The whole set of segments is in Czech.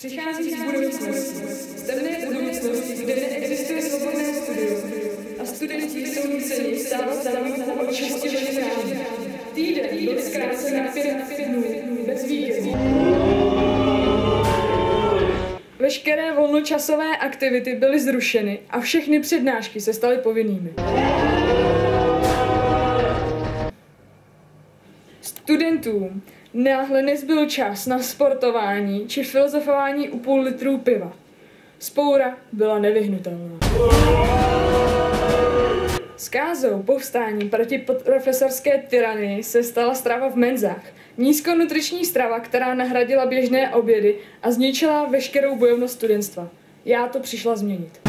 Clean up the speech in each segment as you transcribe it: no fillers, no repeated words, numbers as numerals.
Přichází z budoucnosti, z temné budoucnosti, kde neexistuje svobodné studium a studenti jsou nuceni vstávat za výuku od 6 hodin ráno. Týden byl zkrácen na 5 dnů bez víkendů. Veškeré volnočasové aktivity byly zrušeny a všechny přednášky se staly povinnými. Studentům náhle nezbyl čas na sportování či filozofování u půl litru piva. Vzpoura byla nevyhnutelná. Zkázou povstání proti profesorské tyranii se stala strava v menzách. Nízkonutriční strava, která nahradila běžné obědy a zničila veškerou bojovnost studentstva. Já to přišla změnit.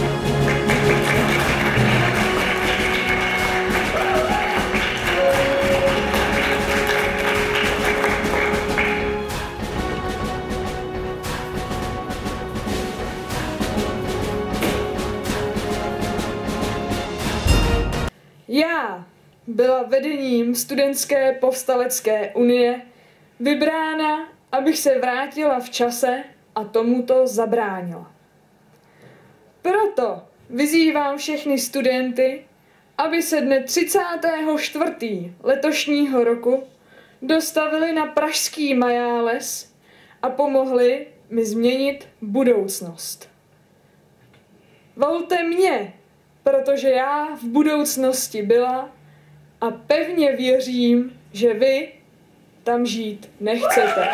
Já byla vedením Studentské povstalecké unie vybrána, abych se vrátila v čase a tomuto zabránila. Proto vyzývám všechny studenty, aby se dne 34. letošního roku dostavili na pražský Majáles a pomohli mi změnit budoucnost. Volte mě, protože já v budoucnosti byla a pevně věřím, že vy tam žít nechcete.